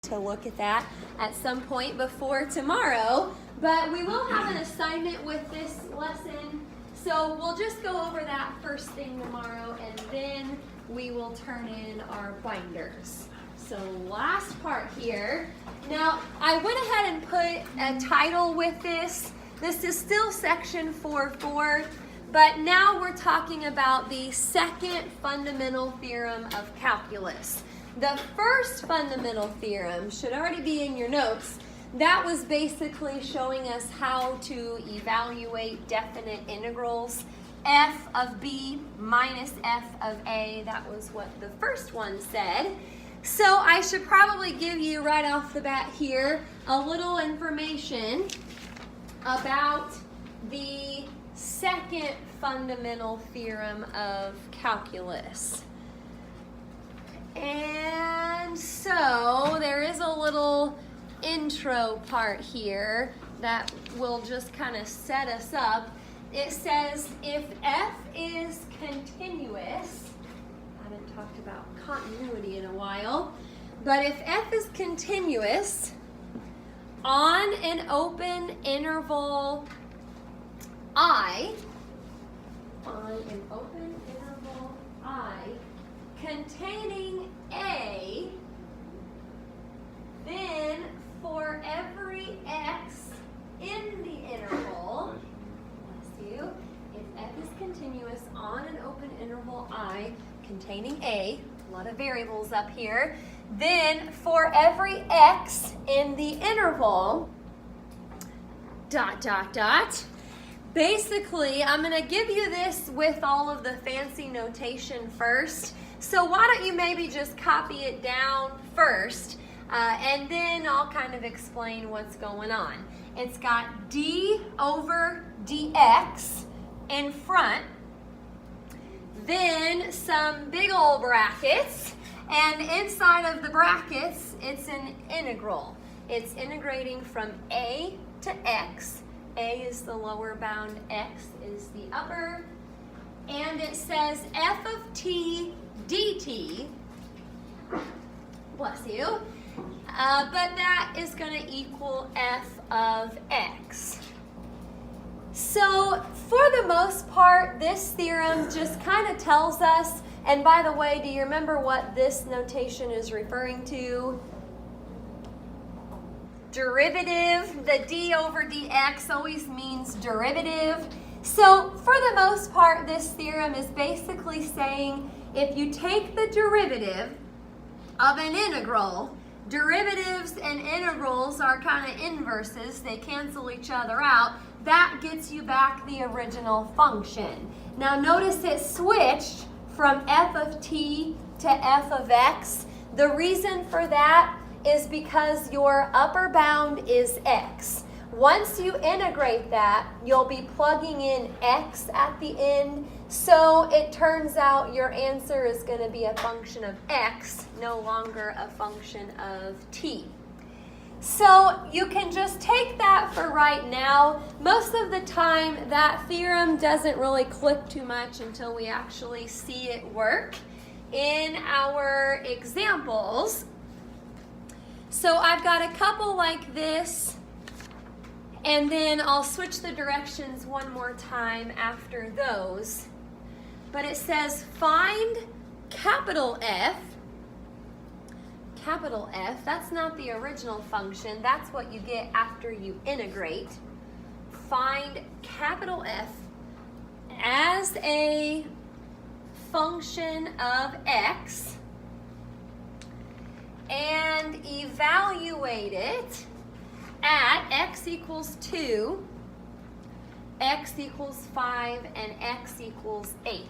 to look at that at some point before tomorrow, but we will have an assignment with this lesson, so we'll just go over that first thing tomorrow, and then we will turn in our binders. So last part here. Now, I went ahead and put a title with this. This is still section 4.4, but now we're talking about the second fundamental theorem of calculus. The first fundamental theorem should already be in your notes. That was basically showing us how to evaluate definite integrals. F of b minus f of a, that was what the first one said. So I should probably give you right off the bat here a little information about the second fundamental theorem of calculus. And so there is a little intro part here that will just kind of set us up. It says if f is continuous, I haven't talked about continuity in a while, but if f is continuous on an open interval I, containing A, then for every x in the interval, if f is continuous on an open interval I containing A, a lot of variables up here, then for every x in the interval, ... Basically, I'm going to give you this with all of the fancy notation first. So why don't you maybe just copy it down first, and then I'll kind of explain what's going on. It's got d over dx in front, then some big old brackets, and inside of the brackets, it's an integral. It's integrating from a to x. A is the lower bound, x is the upper, and it says f of t dt, bless you, but that is going to equal f of x. So for the most part, this theorem just kind of tells us, and by the way, do you remember what this notation is referring to? Derivative. The d over dx always means derivative. So for the most part, this theorem is basically saying if you take the derivative of an integral, derivatives and integrals are kind of inverses, they cancel each other out, that gets you back the original function. Now notice it switched from f of t to f of x. The reason for that is because your upper bound is x. Once you integrate that, you'll be plugging in x at the end, so it turns out your answer is going to be a function of x, no longer a function of t. So you can just take that for right now. Most of the time, that theorem doesn't really click too much until we actually see it work in our examples. So I've got a couple like this, and then I'll switch the directions one more time after those. But it says find capital F. Capital F, that's not the original function, that's what you get after you integrate. Find capital F as a function of x and evaluate it at x equals 2, x equals 5, and x equals 8.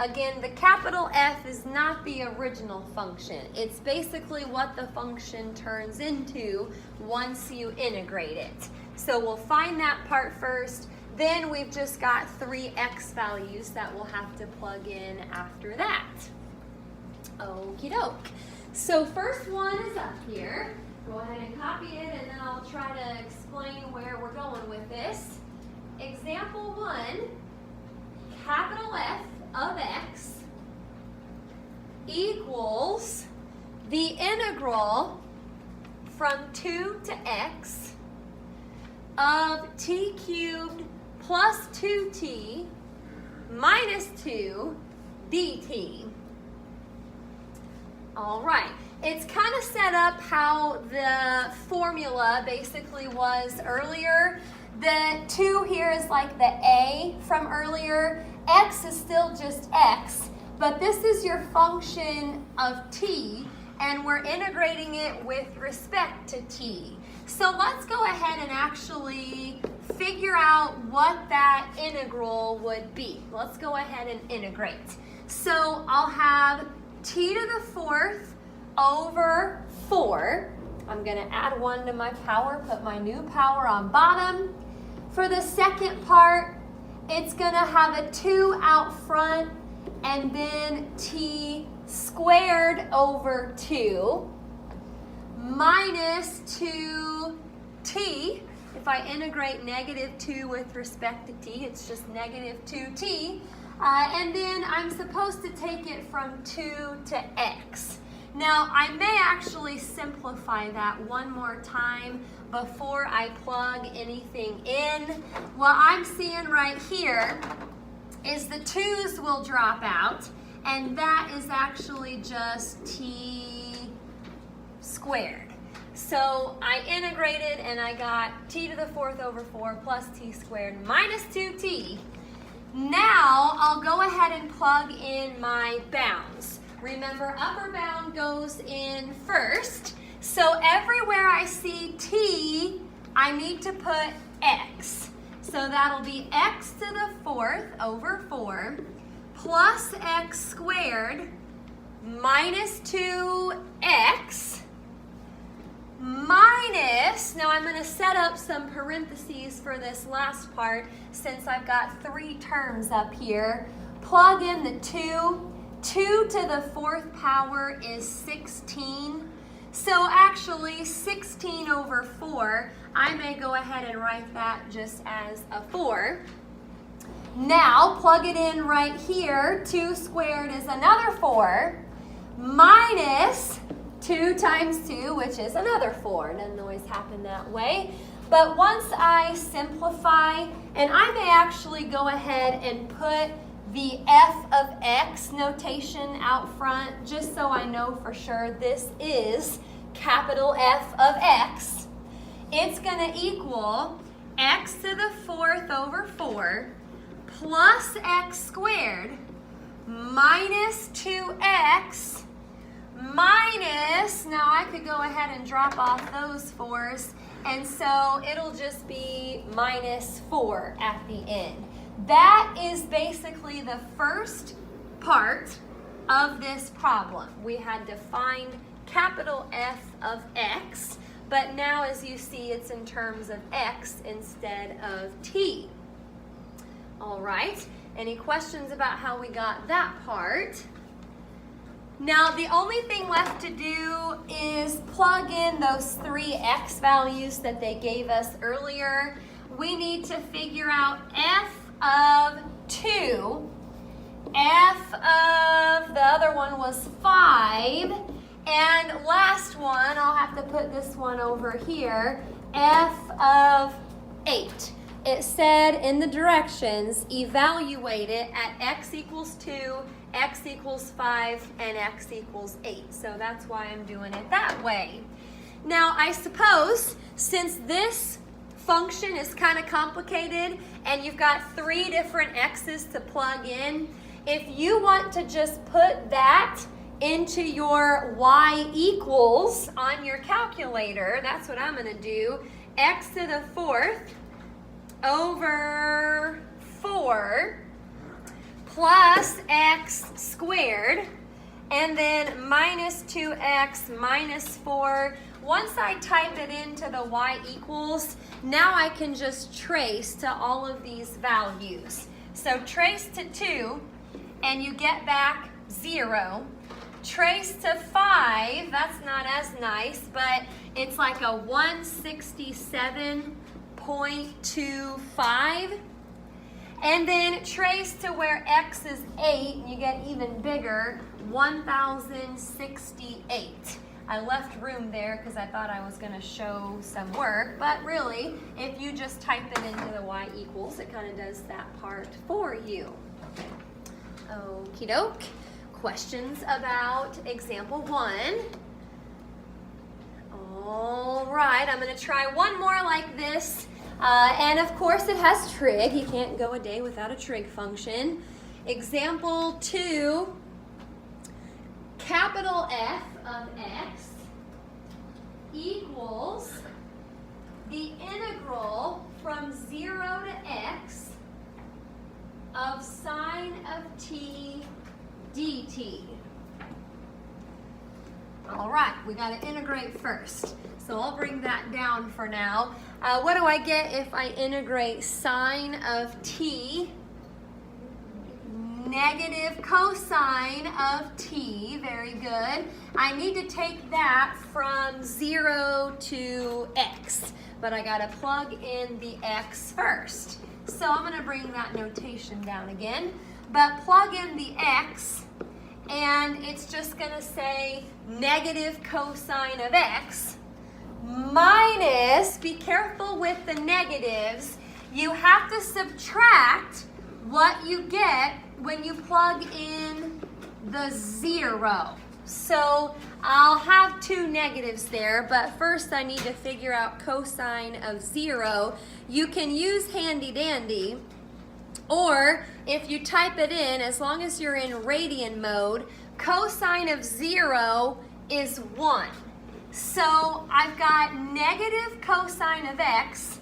Again, the capital F is not the original function. It's basically what the function turns into once you integrate it. So we'll find that part first, then we've just got 3 x values that we'll have to plug in after that. Okie doke. So first one is up here. Go ahead and copy it, and then I'll try to explain where we're going with this. Example 1, capital F of x equals the integral from 2 to x of t cubed plus 2t minus 2 dt. All right, it's kind of set up how the formula basically was earlier. The 2 here is like the a from earlier. X is still just x, but this is your function of t, and we're integrating it with respect to t. So let's go ahead and actually figure out what that integral would be. Let's go ahead and integrate. So I'll have t to the 4th over 4. I'm going to add 1 to my power, put my new power on bottom. For the second part, it's going to have a 2 out front, and then t squared over 2 minus 2t. If I integrate negative 2 with respect to t, it's just negative 2t. And then I'm supposed to take it from 2 to x. Now, I may actually simplify that one more time before I plug anything in. What I'm seeing right here is the 2's will drop out, and that is actually just t squared. So I integrated and I got t to the 4th over 4 plus t squared minus 2t. Now I'll go ahead and plug in my bounds. Remember, upper bound goes in first. So everywhere I see t, I need to put x. So that'll be x to the 4th over 4 plus x squared minus 2x minus, now I'm going to set up some parentheses for this last part since I've got 3 terms up here. Plug in the 2. 2 to the 4th power is 16. So actually 16 over 4, I may go ahead and write that just as a 4. Now plug it in right here. 2 squared is another 4 minus 2 times 2, which is another 4. It doesn't always happen that way. But once I simplify, and I may actually go ahead and put the f of x notation out front, just so I know for sure this is capital F of x. It's going to equal x to the 4th over 4 plus x squared minus 2x minus, now I could go ahead and drop off those 4's, and so it'll just be minus 4 at the end. That is basically the first part of this problem. We had defined capital F of x, but now as you see, it's in terms of x instead of t. All right, any questions about how we got that part? Now, the only thing left to do is plug in those 3 x values that they gave us earlier. We need to figure out f of 2, f of, the other one was 5, and last one, I'll have to put this one over here, f of 8. It said in the directions, evaluate it at x equals 2, x equals 5, and x equals 8. So that's why I'm doing it that way. Now, I suppose since this function is kind of complicated and you've got 3 different x's to plug in, if you want to just put that into your y equals on your calculator, that's what I'm going to do. X to the 4th over 4 plus x squared, and then minus 2x minus 4. Once I type it into the y equals, now I can just trace to all of these values. So trace to 2, and you get back 0. Trace to 5, that's not as nice, but it's like a 167.25. And then trace to where x is 8, and you get even bigger, 1068. I left room there because I thought I was going to show some work, but really, if you just type it into the y equals, it kind of does that part for you. Okie doke. Questions about example 1? All right, I'm going to try one more like this. And of course it has trig. You can't go a day without a trig function. Example 2, capital F of x equals the integral from 0 to x of sine of t dt. All right, we got to integrate first. So I'll bring that down for now. What do I get if I integrate sine of t? Negative cosine of t. Very good. I need to take that from 0 to x, but I got to plug in the x first. So I'm going to bring that notation down again, but plug in the x, and it's just going to say negative cosine of x minus, be careful with the negatives, you have to subtract what you get when you plug in the 0. So I'll have 2 negatives there, but first I need to figure out cosine of 0. You can use handy dandy, or if you type it in, as long as you're in radian mode, cosine of 0 is 1. So I've got negative cosine of x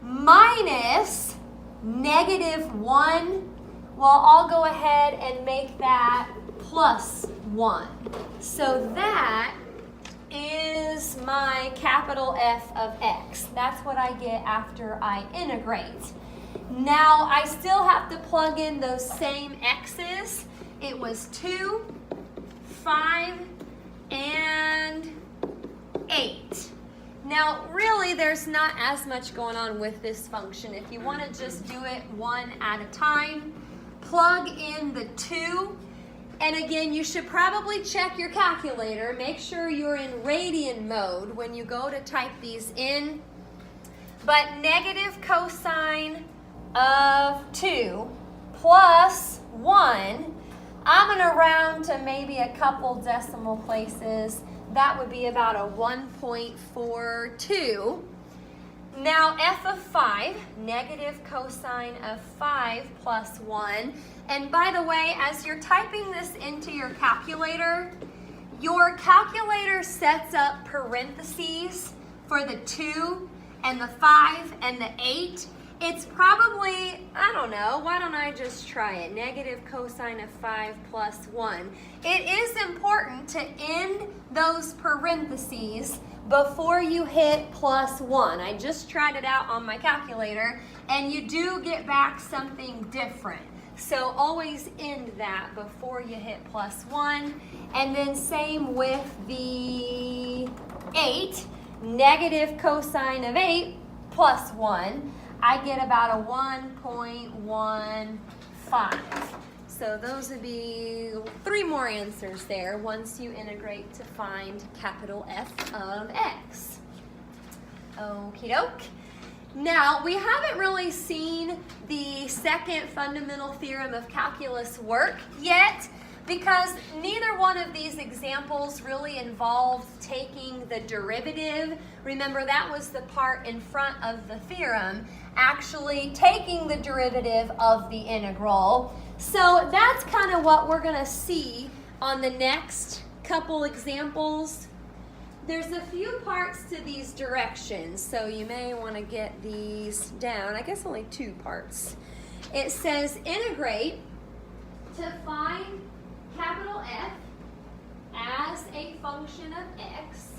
minus negative 1. Well, I'll go ahead and make that plus 1. So that is my capital F of x. That's what I get after I integrate. Now I still have to plug in those same x's. It was 2, 5, and 8. Now really there's not as much going on with this function. If you want to just do it one at a time, plug in the 2. And again, you should probably check your calculator. Make sure you're in radian mode when you go to type these in. But negative cosine of 2 plus 1, I'm going to round to maybe a couple decimal places. That would be about a 1.42. Now f of 5, negative cosine of 5 plus 1. And by the way, as you're typing this into your calculator sets up parentheses for the 2 and the 5 and the 8. It's probably, I don't know, why don't I just try it? Negative cosine of 5 plus 1. It is important to end those parentheses before you hit plus 1. I just tried it out on my calculator, and you do get back something different. So always end that before you hit plus 1. And then same with the 8, negative cosine of 8 plus 1. I get about a 1.15. So those would be 3 more answers there once you integrate to find capital F of x. Okie doke. Now, we haven't really seen the second fundamental theorem of calculus work yet, because neither one of these examples really involved taking the derivative. Remember, that was the part in front of the theorem, actually taking the derivative of the integral. So that's kind of what we're going to see on the next couple examples. There's a few parts to these directions, so you may want to get these down. I guess only 2 parts. It says integrate to find capital F as a function of x.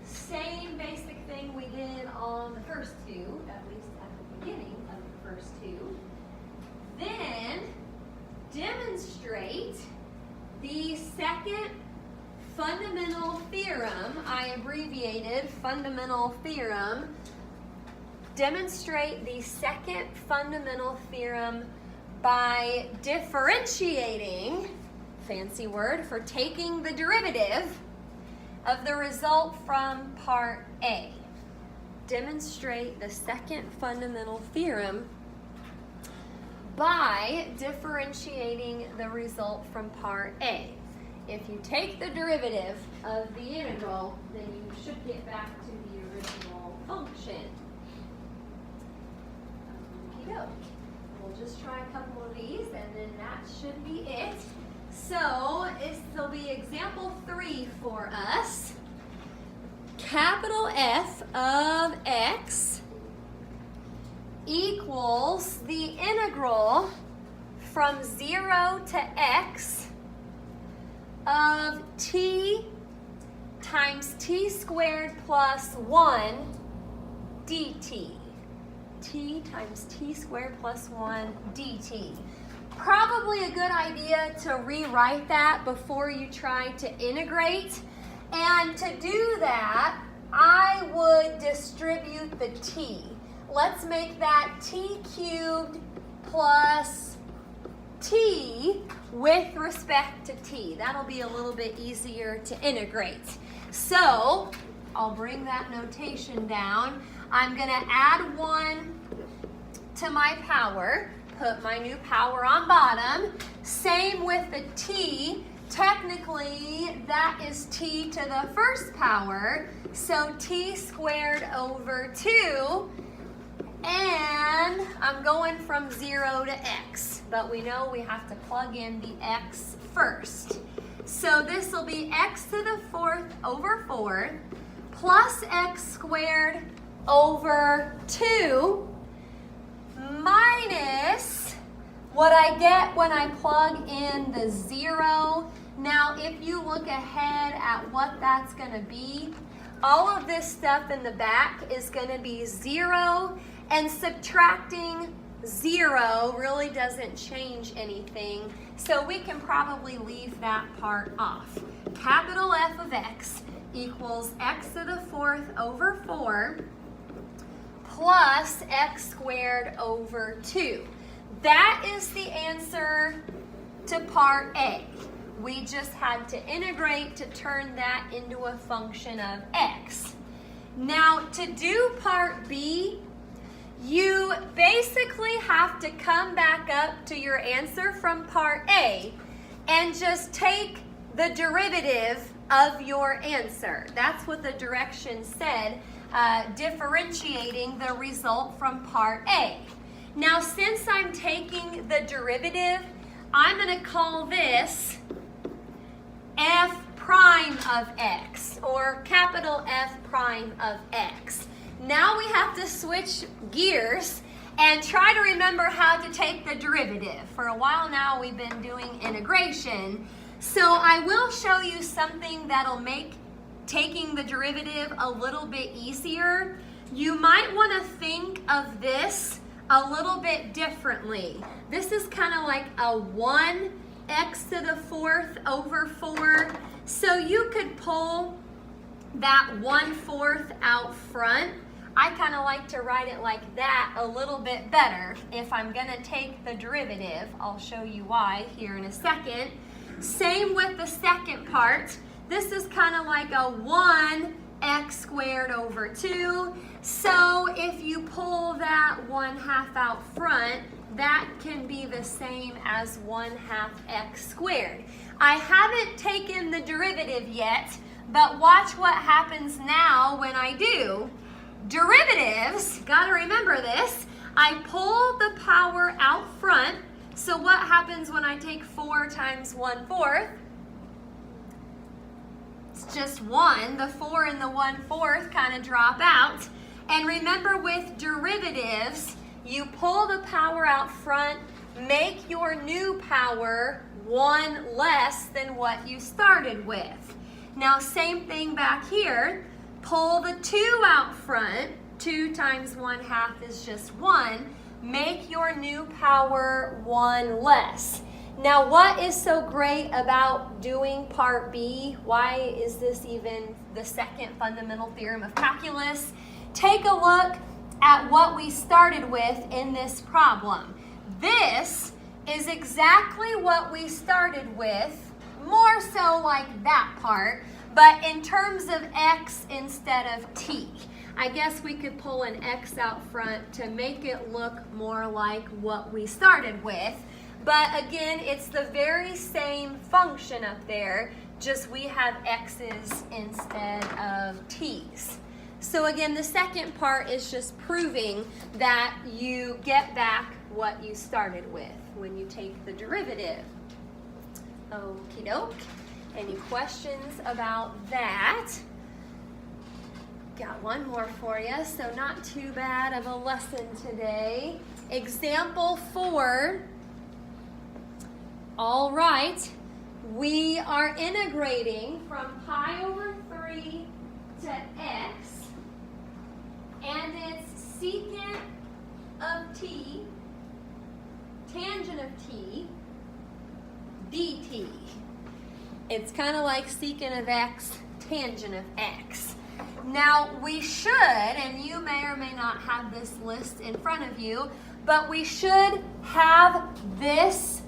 Same basic thing we did on the first 2, at least at the beginning of the first 2. Then demonstrate the second fundamental theorem. I abbreviated fundamental theorem. Demonstrate the second fundamental theorem by differentiating, fancy word for taking the derivative, of the result from part A. Demonstrate the second fundamental theorem by differentiating the result from part A. If you take the derivative of the integral, then you should get back to the original function. Okey-doke. We'll just try a couple of these and then that should be it. So this will be example 3 for us. Capital F of x equals the integral from 0 to x of t times t squared plus 1 dt. T times t squared plus 1 dt. Probably a good idea to rewrite that before you try to integrate. And to do that, I would distribute the t. Let's make that t cubed plus t with respect to t. That'll be a little bit easier to integrate. So I'll bring that notation down. I'm going to add 1 to my power, put my new power on bottom. Same with the t. Technically, that is t to the first power, so t squared over 2, and I'm going from 0 to x, but we know we have to plug in the x first. So this will be x to the 4th over 4 plus x squared over 2 minus what I get when I plug in the 0. Now, if you look ahead at what that's going to be, all of this stuff in the back is going to be 0, and subtracting 0 really doesn't change anything, so we can probably leave that part off. Capital F of x equals x to the 4th over 4 plus x squared over 2. That is the answer to part A. We just had to integrate to turn that into a function of x. Now, to do part B, you basically have to come back up to your answer from part A and just take the derivative of your answer. That's what the directions said, differentiating the result from part A. Now, since I'm taking the derivative, I'm going to call this f prime of x, or capital F prime of x. Now we have to switch gears and try to remember how to take the derivative. For a while now we've been doing integration, so I will show you something that'll make taking the derivative a little bit easier. You might want to think of this a little bit differently. This is kind of like a 1x to the 4th over 4. So you could pull that 1/4 out front. I kind of like to write it like that a little bit better. If I'm going to take the derivative, I'll show you why here in a second. Same with the second part. This is kind of like a 1x squared over 2. So if you pull that 1/2 out front, that can be the same as 1/2 x squared. I haven't taken the derivative yet, but watch what happens now when I do. Derivatives, gotta remember this, I pull the power out front. So what happens when I take 4 times 1/4? It's just 1. The 4 and the 1/4 kind of drop out. And remember, with derivatives, you pull the power out front, make your new power 1 less than what you started with. Now, same thing back here. Pull the 2 out front. 2 times 1/2 is just 1. Make your new power 1 less. Now, what is so great about doing part B? Why is this even the second fundamental theorem of calculus? Take a look at what we started with in this problem. This is exactly what we started with, more so like that part, but in terms of x instead of t. I guess we could pull an x out front to make it look more like what we started with. But again, it's the very same function up there, just we have x's instead of t's. So again, the second part is just proving that you get back what you started with when you take the derivative. Okie doke. Any questions about that? Got one more for you, so not too bad of a lesson today. Example 4. All right, we are integrating from pi over 3 to x, and it's secant of t, tangent of t, dt. It's kind of like secant of x, tangent of x. Now we should, and you may or may not have this list in front of you, but we should have this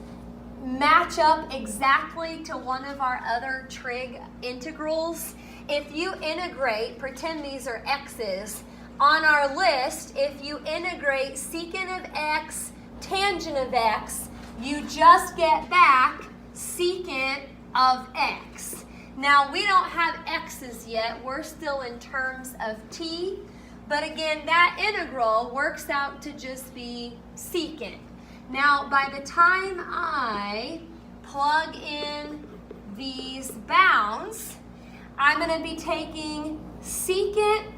match up exactly to one of our other trig integrals. If you integrate, pretend these are x's, on our list, if you integrate secant of x, tangent of x, you just get back secant of x. Now, we don't have x's yet. We're still in terms of t. But again, that integral works out to just be secant. Now, by the time I plug in these bounds, I'm going to be taking secant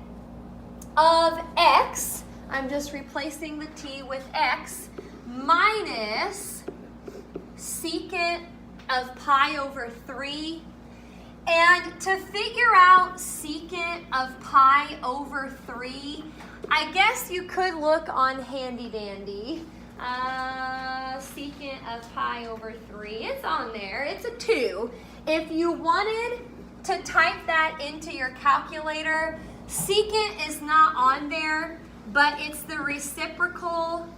of x. I'm just replacing the t with x, minus secant of pi over 3. And to figure out secant of pi over 3, I guess you could look on Handy Dandy. Secant of pi over 3, it's on there, it's a 2. If you wanted to type that into your calculator, secant is not on there, but it's the reciprocal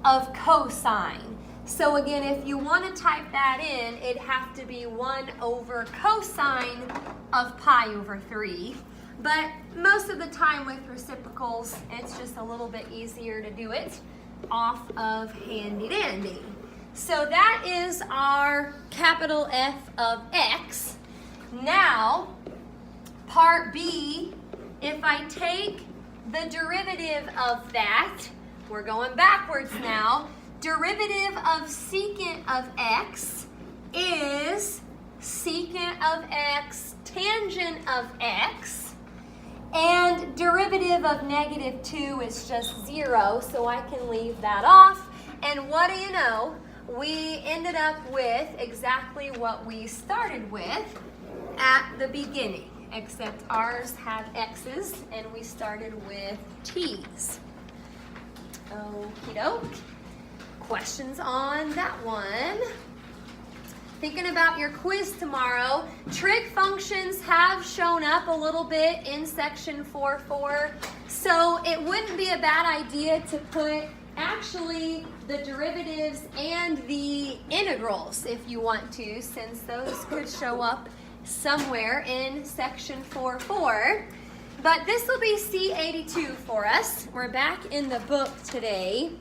of cosine. So again, if you want to type that in, it'd have to be 1 over cosine of pi over 3. But most of the time with reciprocals, it's just a little bit easier to do it off of Handy Dandy. So that is our capital F of x. Now, part B, if I take the derivative of that, we're going backwards now. Derivative of secant of x is secant of x tangent of x, and derivative of negative 2 is just 0, so I can leave that off. And what do you know? We ended up with exactly what we started with at the beginning, except ours had x's and we started with t's. Okie doke. Questions on that one? Thinking about your quiz tomorrow, trig functions have shown up a little bit in section 4.4, so it wouldn't be a bad idea to put actually the derivatives and the integrals if you want to, since those could show up somewhere in section 4.4. But this will be C82 for us. We're back in the book today.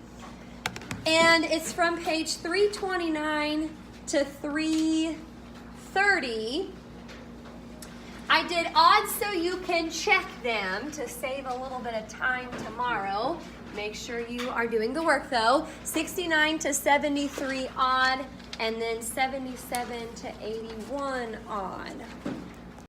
And it's from page 329 to 330. I did odds so you can check them to save a little bit of time tomorrow. Make sure you are doing the work though. 69 to 73 odd, and then 77 to 81 odd.